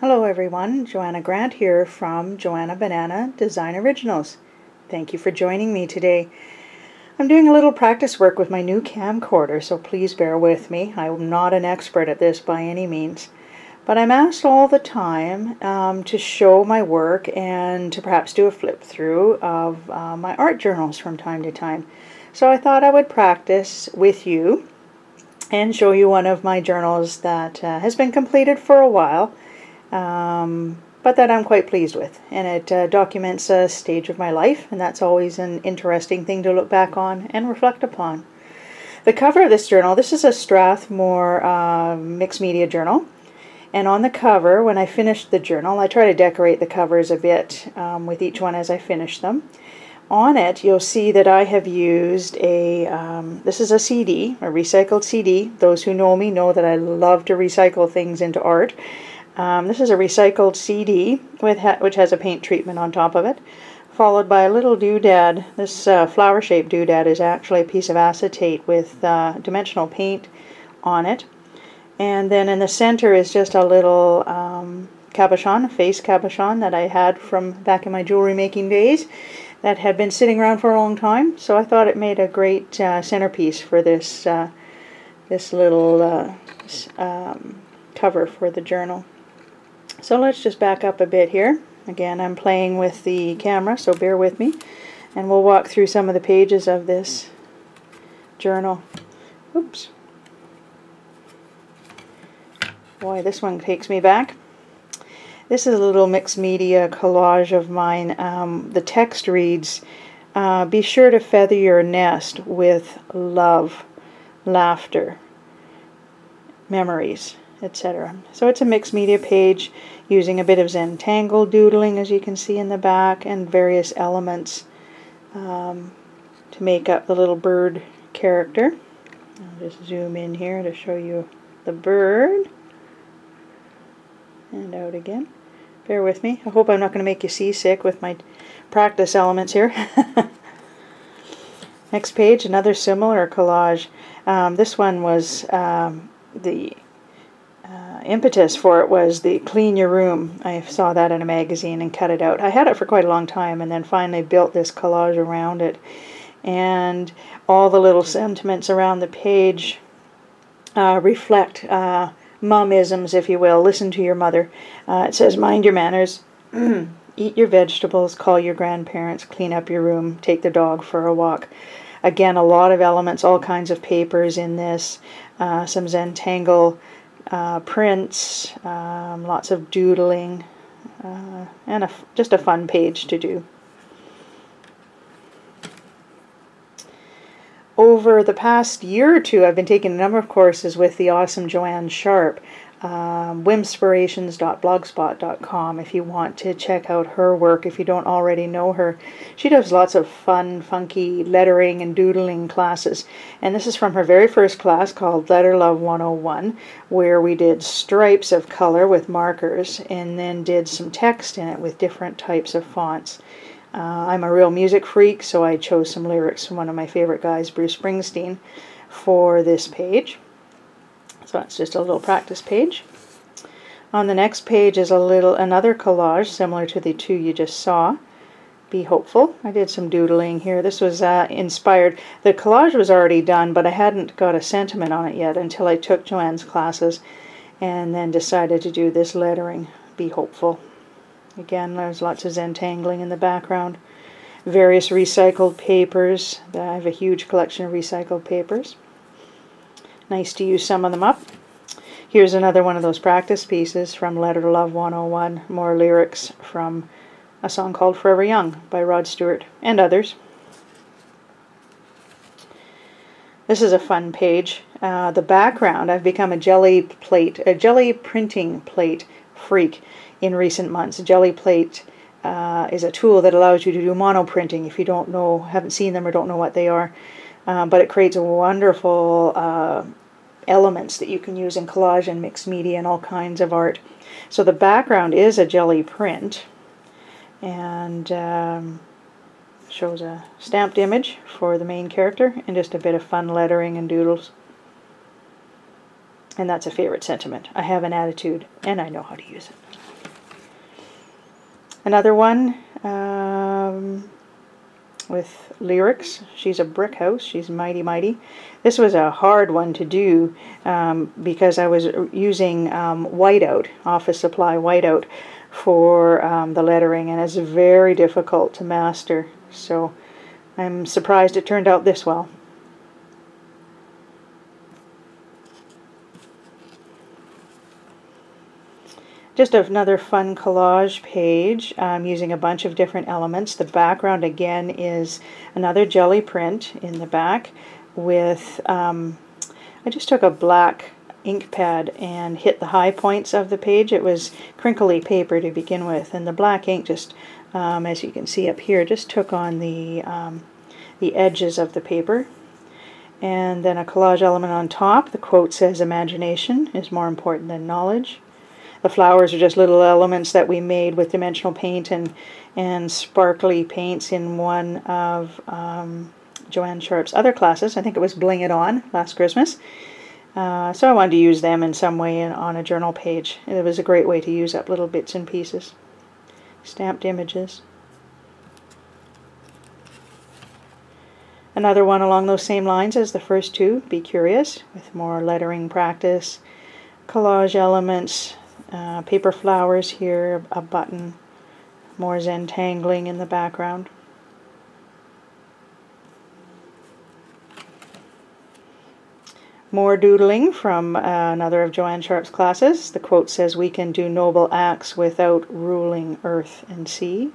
Hello everyone, Joanna Grant here from Joanna Banana Design Originals. Thank you for joining me today. I'm doing a little practice work with my new camcorder, so please bear with me. I'm not an expert at this by any means, but I'm asked all the time to show my work and to perhaps do a flip through of my art journals from time to time. So I thought I would practice with you and show you one of my journals that has been completed for a while, but that I'm quite pleased with, and it documents a stage of my life, and that's always an interesting thing to look back on and reflect upon. The cover of this journal, this is a Strathmore mixed media journal, and on the cover, when I finished the journal, I try to decorate the covers a bit with each one as I finish them. On it, you'll see that I have used this is a CD, a recycled CD. Those who know me know that I love to recycle things into art. This is a recycled CD which has a paint treatment on top of it, followed by a little doodad. This flower-shaped doodad is actually a piece of acetate with dimensional paint on it. And then in the center is just a little cabochon, a face cabochon that I had from back in my jewelry making days that had been sitting around for a long time. So I thought it made a great centerpiece for this little cover for the journal. So let's just back up a bit here. Again, I'm playing with the camera, so bear with me, and we'll walk through some of the pages of this journal. Oops. Boy, this one takes me back. This is a little mixed media collage of mine. The text reads, be sure to feather your nest with love, laughter, memories, etc. So it's a mixed media page using a bit of Zentangle doodling, as you can see in the back, and various elements to make up the little bird character. I'll just zoom in here to show you the bird. And out again. Bear with me. I hope I'm not going to make you seasick with my practice elements here. Next page, another similar collage. This one was the impetus for it was the clean your room. I saw that in a magazine and cut it out. I had it for quite a long time and then finally built this collage around it. And all the little sentiments around the page reflect mom-isms, if you will. Listen to your mother. It says, mind your manners, eat your vegetables, call your grandparents, clean up your room, take the dog for a walk. Again, a lot of elements, all kinds of papers in this, some Zentangle prints, lots of doodling, and just a fun page to do. Over the past year or two, I've been taking a number of courses with the awesome Joanne Sharpe, whimspirations.blogspot.com, if you want to check out her work if you don't already know her. She does lots of fun, funky lettering and doodling classes, and this is from her very first class called Letter Love 101, where we did stripes of color with markers and then did some text in it with different types of fonts. I'm a real music freak, so I chose some lyrics from one of my favorite guys, Bruce Springsteen, for this page. So that's just a little practice page. On the next page is another collage similar to the two you just saw. Be hopeful. I did some doodling here. This was inspired. The collage was already done, but I hadn't got a sentiment on it yet until I took Joanne's classes and then decided to do this lettering. Be hopeful. Again, there's lots of Zentangling in the background. Various recycled papers. I have a huge collection of recycled papers. Nice to use some of them up. Here's another one of those practice pieces from Letter Love 101. More lyrics from a song called Forever Young by Rod Stewart and others. This is a fun page. The background, I've become a jelly printing plate freak in recent months. Jelly plate is a tool that allows you to do monoprinting if you don't know, haven't seen them or don't know what they are. But it creates wonderful elements that you can use in collage and mixed media and all kinds of art. So the background is a jelly print, and shows a stamped image for the main character and just a bit of fun lettering and doodles. And that's a favorite sentiment. I have an attitude and I know how to use it. Another one with lyrics. She's a brick house. She's mighty, mighty. This was a hard one to do because I was using whiteout, office supply whiteout, for the lettering, and it's very difficult to master. So I'm surprised it turned out this well. Just another fun collage page using a bunch of different elements. The background again is another jelly print in the back with, I just took a black ink pad and hit the high points of the page. It was crinkly paper to begin with, and the black ink just, as you can see up here, just took on the edges of the paper. And then a collage element on top. The quote says, "Imagination is more important than knowledge." The flowers are just little elements that we made with dimensional paint and sparkly paints in one of Joanne Sharpe's other classes. I think it was Bling It On last Christmas. So I wanted to use them in some way on a journal page. It was a great way to use up little bits and pieces. Stamped images. Another one along those same lines as the first two, Be Curious, with more lettering practice. Collage elements. Paper flowers here, a button, more Zentangling in the background. More doodling from another of Joanne Sharpe's classes. The quote says, "We can do noble acts without ruling earth and sea."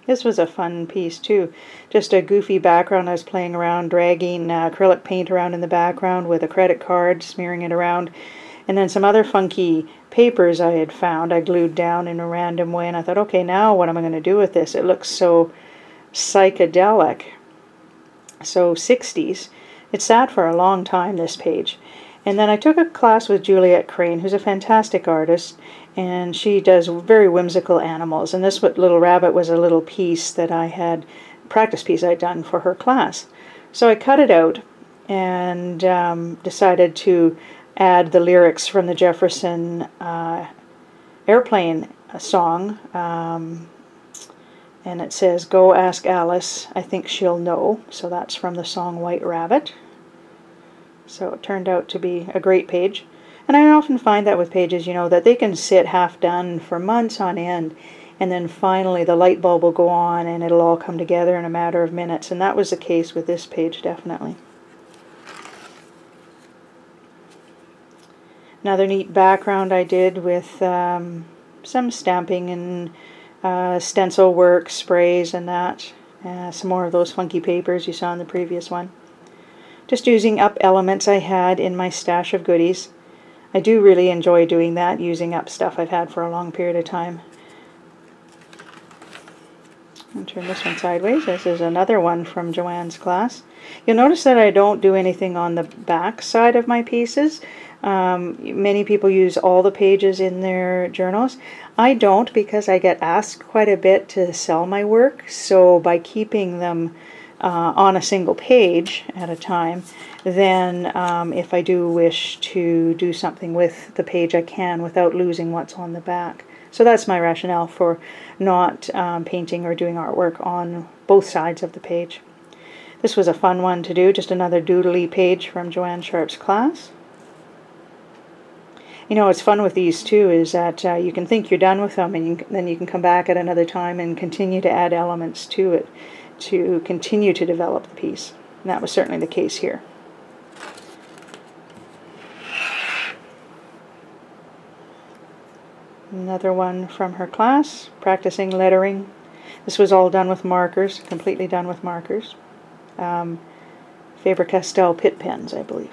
This was a fun piece too. Just a goofy background. I was playing around, dragging acrylic paint around in the background with a credit card, smearing it around. And then some other funky papers I had found I glued down in a random way, and I thought, okay, now what am I going to do with this? It looks so psychedelic, so 60s. It sat for a long time, this page. And then I took a class with Juliette Crane, who's a fantastic artist, and she does very whimsical animals. And this little rabbit was a little piece that I had, practice piece I'd done for her class. So I cut it out and decided to add the lyrics from the Jefferson airplane song. And it says, "Go ask Alice, I think she'll know." So that's from the song White Rabbit. So it turned out to be a great page. And I often find that with pages, you know, that they can sit half done for months on end, and then finally the light bulb will go on and it'll all come together in a matter of minutes. And that was the case with this page, definitely. Another neat background I did with some stamping and stencil work, sprays and that. Some more of those funky papers you saw in the previous one. Just using up elements I had in my stash of goodies. I do really enjoy doing that, using up stuff I've had for a long period of time. I'll turn this one sideways. This is another one from Joanne's class. You'll notice that I don't do anything on the back side of my pieces. Many people use all the pages in their journals. I don't, because I get asked quite a bit to sell my work, so by keeping them on a single page at a time, then if I do wish to do something with the page, I can without losing what's on the back. So that's my rationale for not painting or doing artwork on both sides of the page. This was a fun one to do, just another doodly page from Joanne Sharpe's class. You know, what's fun with these too is that you can think you're done with them, and then you can come back at another time and continue to add elements to it to continue to develop the piece. And that was certainly the case here. Another one from her class, practicing lettering. This was all done with markers, completely done with markers. Faber-Castell Pitt pens, I believe.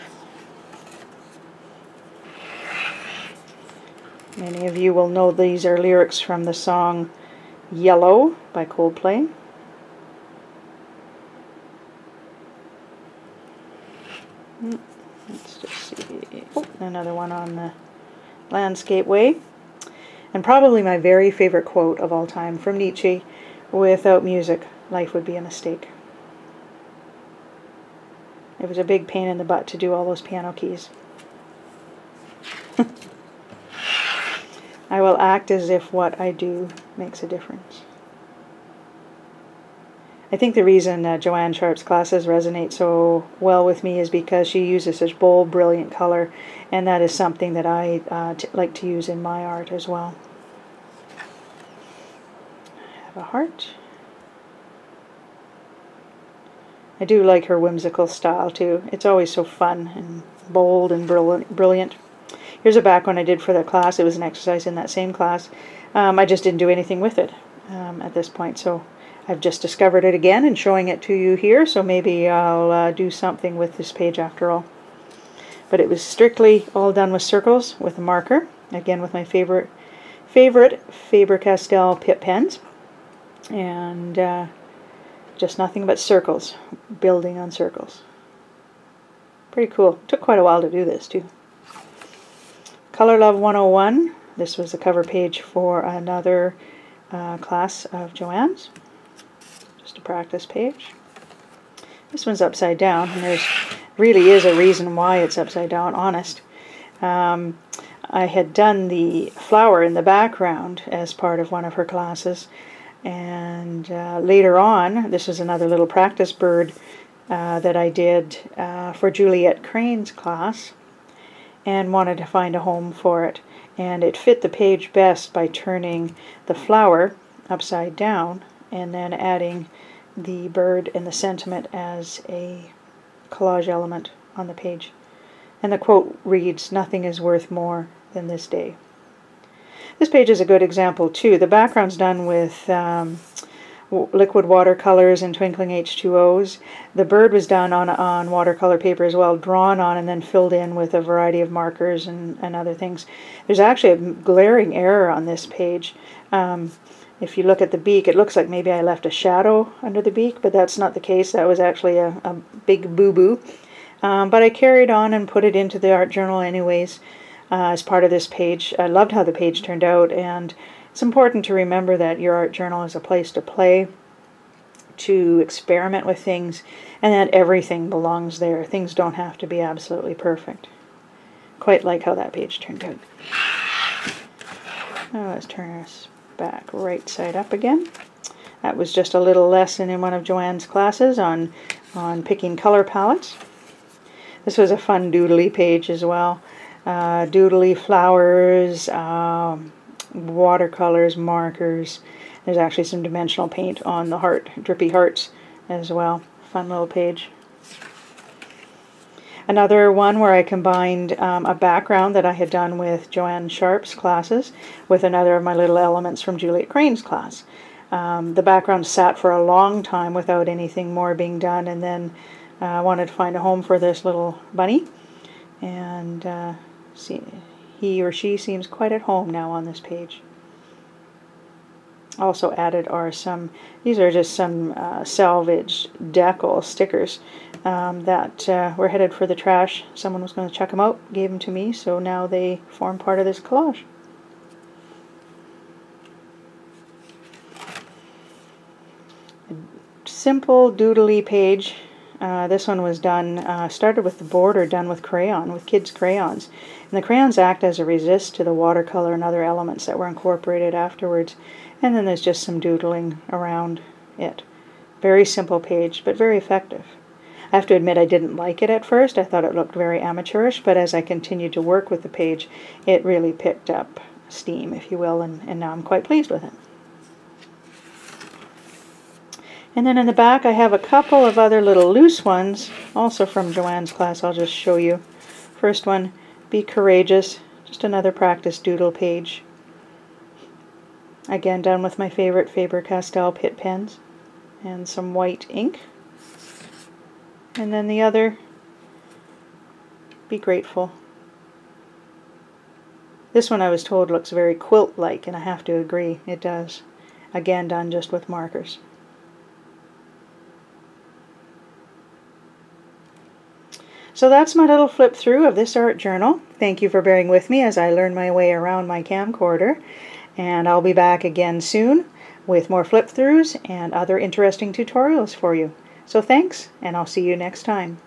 Many of you will know these are lyrics from the song Yellow by Coldplay. Let's just see. Oh, another one on the landscape way. And probably my very favorite quote of all time from Nietzsche: "Without music, life would be a mistake." It was a big pain in the butt to do all those piano keys. I will act as if what I do makes a difference. I think the reason Joanne Sharpe's classes resonate so well with me is because she uses such bold, brilliant color, and that is something that I like to use in my art as well. I have a heart. I do like her whimsical style too. It's always so fun and bold and brilliant. Here's a back one I did for the class. It was an exercise in that same class. I just didn't do anything with it at this point, so I've just discovered it again and showing it to you here, so maybe I'll do something with this page after all. But it was strictly all done with circles with a marker, again with my favorite Faber-Castell Pitt pens, and just nothing but circles, building on circles. Pretty cool. Took quite a while to do this too. Color Love 101. This was the cover page for another class of Joanne's. Just a practice page. This one's upside down, and there's really is a reason why it's upside down, honest. I had done the flower in the background as part of one of her classes, and later on, this was another little practice bird that I did for Juliet Crane's class, and wanted to find a home for it. And it fit the page best by turning the flower upside down and then adding the bird and the sentiment as a collage element on the page. And the quote reads, "Nothing is worth more than this day." This page is a good example too. The background's done with liquid watercolors and twinkling H2Os. The bird was done on watercolor paper as well, drawn on and then filled in with a variety of markers and other things. There's actually a glaring error on this page. If you look at the beak, it looks like maybe I left a shadow under the beak, but that's not the case. That was actually a big boo-boo. But I carried on and put it into the art journal anyways as part of this page. I loved how the page turned out, and it's important to remember that your art journal is a place to play, to experiment with things, and that everything belongs there. Things don't have to be absolutely perfect. Quite like how that page turned out. Now let's turn this back right side up again. That was just a little lesson in one of Joanne's classes on picking color palettes. This was a fun doodly page as well. Doodly flowers, watercolors, markers. There's actually some dimensional paint on the heart, drippy hearts as well. Fun little page. Another one where I combined a background that I had done with Joanne Sharpe's classes with another of my little elements from Juliet Crane's class. The background sat for a long time without anything more being done, and then I wanted to find a home for this little bunny, and he or she seems quite at home now on this page. Also added are these are just some salvaged decal stickers that were headed for the trash. Someone was going to check them out, gave them to me, so now they form part of this collage. A simple doodly page. This one was done, started with the border done with crayon, with kids' crayons. And the crayons act as a resist to the watercolor and other elements that were incorporated afterwards. And then there's just some doodling around it. Very simple page, but very effective. I have to admit I didn't like it at first. I thought it looked very amateurish, but as I continued to work with the page, it really picked up steam, if you will, and now I'm quite pleased with it. And then in the back I have a couple of other little loose ones, also from Joanne's class. I'll just show you. First one, Be Courageous, just another practice doodle page. Again, done with my favorite Faber-Castell Pitt pens and some white ink. And then the other, Be Grateful. This one I was told looks very quilt-like, and I have to agree, it does. Again, done just with markers. So that's my little flip through of this art journal. Thank you for bearing with me as I learn my way around my camcorder. And I'll be back again soon with more flip throughs and other interesting tutorials for you. So thanks, and I'll see you next time.